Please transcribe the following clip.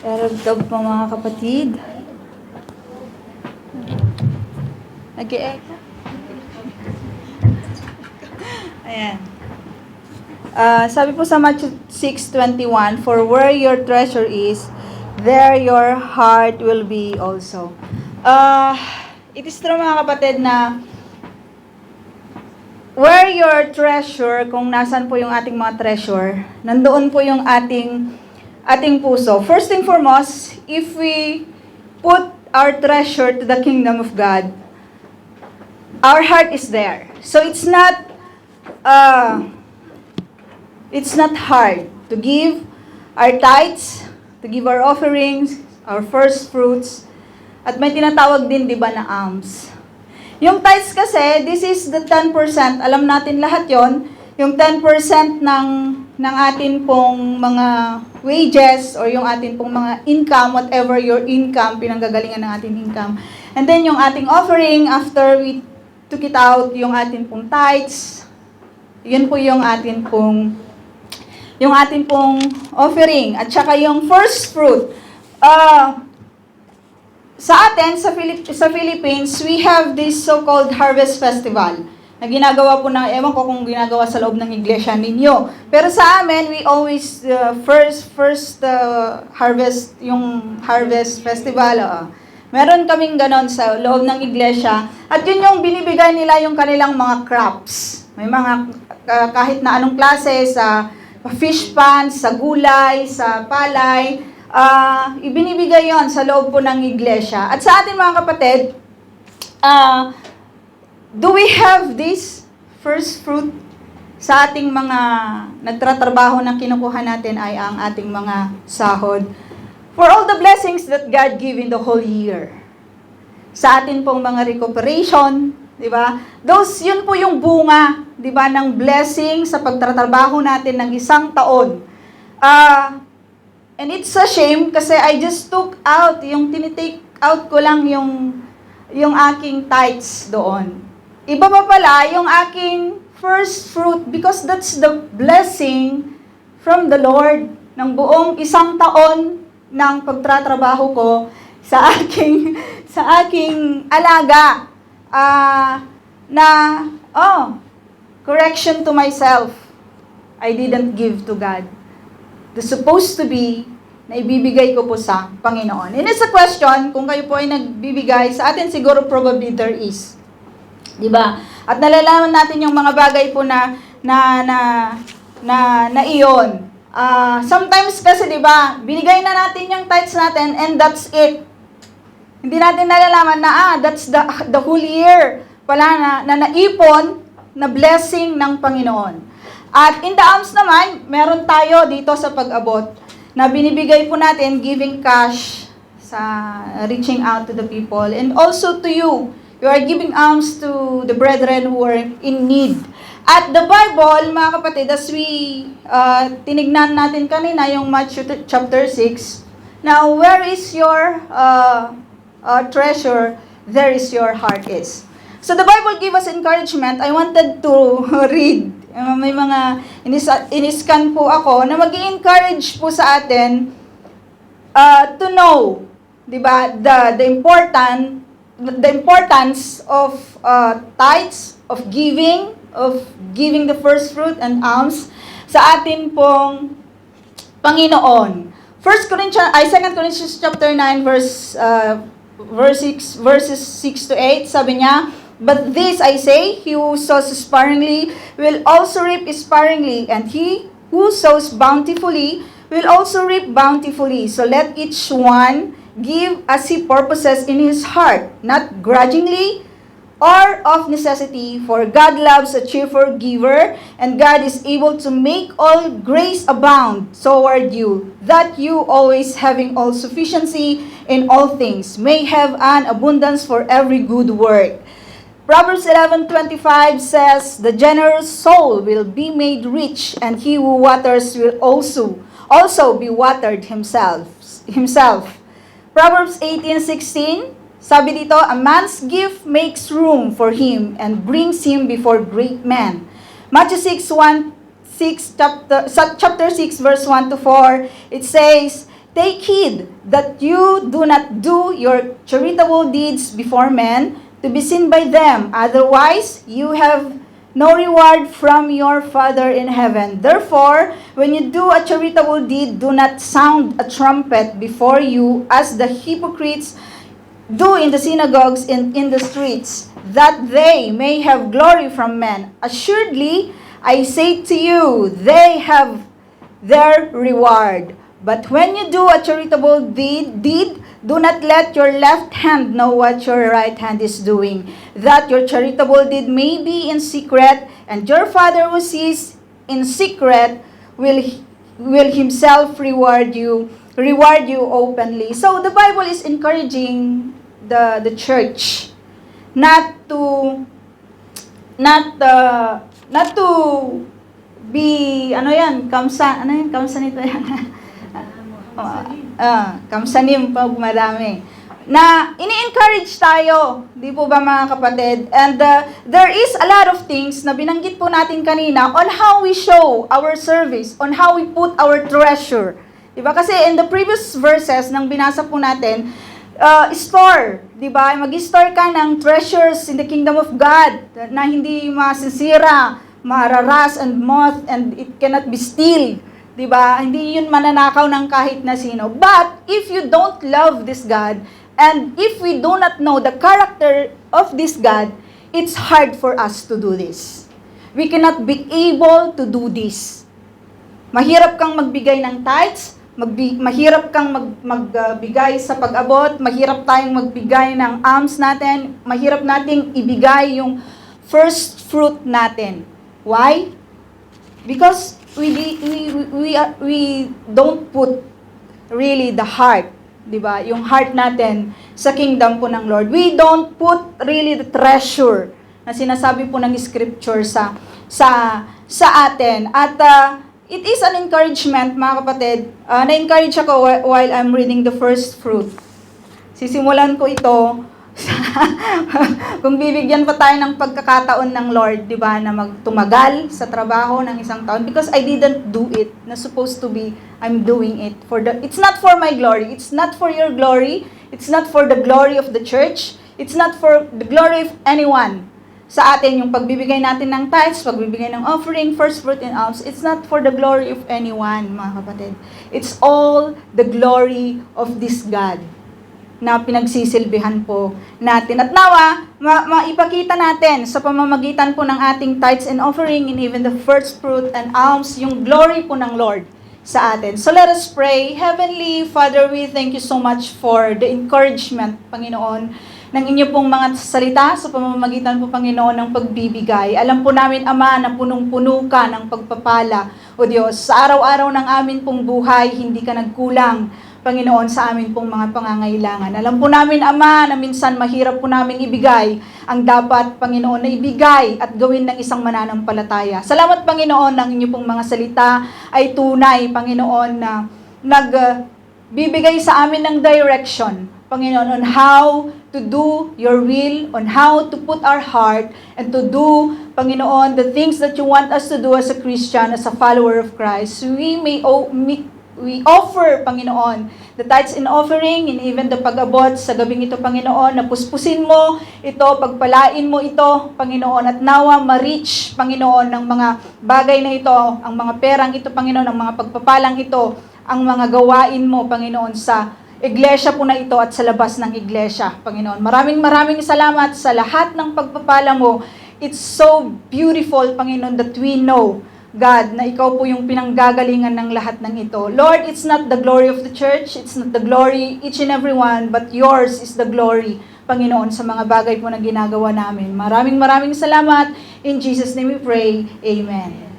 Karagdag po mga kapatid. Nag-e-echo. Ayan. Sabi po sa Matthew 6:21, "For where your treasure is, there your heart will be also." It is true mga kapatid na where your treasure, kung nasan po yung ating mga treasure, nandoon po yung ating puso. First and foremost, if we put our treasure to the kingdom of God, our heart is there. So it's not hard to give our tithes, to give our offerings, our first fruits, at may tinatawag din, di ba, na alms. Yung tithes kasi, this is the 10%, alam natin lahat yon, yung 10% ng atin pong mga wages or yung atin pong mga income, whatever your income, pinanggagalingan ng ating income. And then yung ating offering, after we took it out, yung atin pong tithes, yun po yung atin pong offering. At saka yung first fruit. Sa atin, sa Philippines, we have this so-called Harvest Festival na ginagawa po ewan ko kung ginagawa sa loob ng iglesia ninyo. Pero sa amin, we always, first harvest, yung Harvest Festival, meron kaming ganon sa loob ng iglesia. At yun yung binibigay nila yung kanilang mga crops. May mga, kahit na anong klase, sa fish pan, sa gulay, sa palay, ibinibigay yon sa loob po ng iglesia. At sa atin mga kapatid, do we have this first fruit? Sa ating mga nagtatrabaho na kinukuha natin ay ang ating mga sahod. For all the blessings that God give in the whole year. Sa atin pong mga recuperation, di ba? Yun po yung bunga, di ba, ng blessing sa pagtatrabaho natin ng isang taon. And it's a shame kasi I just took out, yung tinitake out ko lang yung aking tithes doon. Iba pa pala yung aking first fruit because that's the blessing from the Lord ng buong isang taon ng pagtatrabaho ko sa aking alaga. Correction to myself. I didn't give to God. The supposed to be na ibibigay ko po sa Panginoon. And it's a question, kung kayo po ay nagbibigay, sa atin siguro probably there is. Diba? At nalalaman natin yung mga bagay po na iyon. Sometimes kasi, diba, binigay na natin yung tithes natin and that's it. Hindi natin nalalaman na, that's the whole year pala na naipon na blessing ng Panginoon. At in the alms naman, meron tayo dito sa pag-abot na binibigay po natin, giving cash sa reaching out to the people. And also to you, you are giving alms to the brethren who are in need. At the Bible, mga kapatid, as we tinignan natin kanina, yung Matthew chapter 6, now where is your treasure, there is your heart is. So the Bible give us encouragement. I wanted to read. May mga iniscan po ako na mag-i-encourage po sa atin to know, di ba, the importance of tithes, of giving the first fruit and alms sa atin pong Panginoon. 2 Corinthians chapter 9 verses 6 to 8, sabi niya, "But this I say, he who sows sparingly will also reap sparingly, and he who sows bountifully will also reap bountifully. So let each one give as he purposes in his heart, not grudgingly or of necessity, for God loves a cheerful giver, and God is able to make all grace abound toward you, that you always having all sufficiency in all things, may have an abundance for every good work." Proverbs 11:25 says, "The generous soul will be made rich, and he who waters will also be watered himself." Proverbs 18:16, sabi dito, "A man's gift makes room for him and brings him before great men." Matthew chapter 6 verse 1 to 4, it says, Take heed that you do not do your charitable deeds before men to be seen by them. Otherwise, you have no reward from your Father in heaven. Therefore, when you do a charitable deed, do not sound a trumpet before you as the hypocrites do in the synagogues and in the streets, that they may have glory from men. Assuredly, I say to you, they have their reward. But when you do a charitable deed, do not let your left hand know what your right hand is doing, that your charitable deed may be in secret, and your Father who sees in secret will himself reward you openly. So the Bible is encouraging the church not to be kamsa nito yan. Kamsanim pag marami. Na ini-encourage tayo, di po ba mga kapatid? And there is a lot of things na binanggit po natin kanina on how we show our service, on how we put our treasure. Diba? Kasi in the previous verses nang binasa po natin, store, di ba? Mag-store ka ng treasures in the kingdom of God na hindi masisira, mararas and moth, and it cannot be stealed. Diba? Hindi yun mananakaw ng kahit na sino. But, if you don't love this God, and if we do not know the character of this God, it's hard for us to do this. We cannot be able to do this. Mahirap kang magbigay ng tithes, mahirap kang magbigay sa pag-abot, mahirap tayong magbigay ng alms natin, mahirap nating ibigay yung first fruit natin. Why? Because we don't put really the heart, di ba? Yung heart natin sa kingdom po ng Lord. We don't put really the treasure na sinasabi po ng scripture sa atin. At it is an encouragement, mga kapatid. Na-encourage ako while I'm reading the first fruit. Sisimulan ko ito kung bibigyan pa tayo ng pagkakataon ng Lord, di ba, na magtumagal sa trabaho ng isang taon, because I didn't do it, na supposed to be, I'm doing it it's not for my glory, it's not for your glory, it's not for the glory of the church, it's not for the glory of anyone. Sa atin, yung pagbibigay natin ng tithes, pagbibigay ng offering, first fruit and alms, it's not for the glory of anyone, mga kapatid. It's all the glory of this God na pinagsisilbihan po natin. At nawa, maipakita natin sa pamamagitan po ng ating tithes and offering and even the first fruit and alms, yung glory po ng Lord sa atin. So let us pray. Heavenly Father, we thank you so much for the encouragement, Panginoon, ng inyo pong mga salita sa pamamagitan po, Panginoon, ng pagbibigay. Alam po namin, Ama, na punong-puno ka ng pagpapala, O Diyos. Sa araw-araw ng amin pong buhay, hindi ka nagkulang, Panginoon, sa amin pong mga pangangailangan. Alam po namin, Ama, na minsan mahirap po namin ibigay ang dapat, Panginoon, na ibigay at gawin ng isang mananampalataya. Salamat, Panginoon, ng inyo pong mga salita ay tunay, Panginoon, na nagbibigay sa amin ng direction, Panginoon, on how to do your will, on how to put our heart, and to do, Panginoon, the things that you want us to do as a Christian, as a follower of Christ. We offer, Panginoon, the tithes and offering, and even the pag-abot sa gabing ito, Panginoon, na puspusin mo ito, pagpalain mo ito, Panginoon, at nawa ma-reach, Panginoon, ng mga bagay na ito, ang mga perang ito, Panginoon, ang mga pagpapalang ito, ang mga gawain mo, Panginoon, sa iglesia po na ito at sa labas ng iglesia, Panginoon. Maraming salamat sa lahat ng pagpapala mo. It's so beautiful, Panginoon, that we know, God, na ikaw po yung pinanggagalingan ng lahat ng ito. Lord, it's not the glory of the church, it's not the glory each and every one, but yours is the glory, Panginoon, sa mga bagay po na ginagawa namin. Maraming salamat. In Jesus' name we pray. Amen.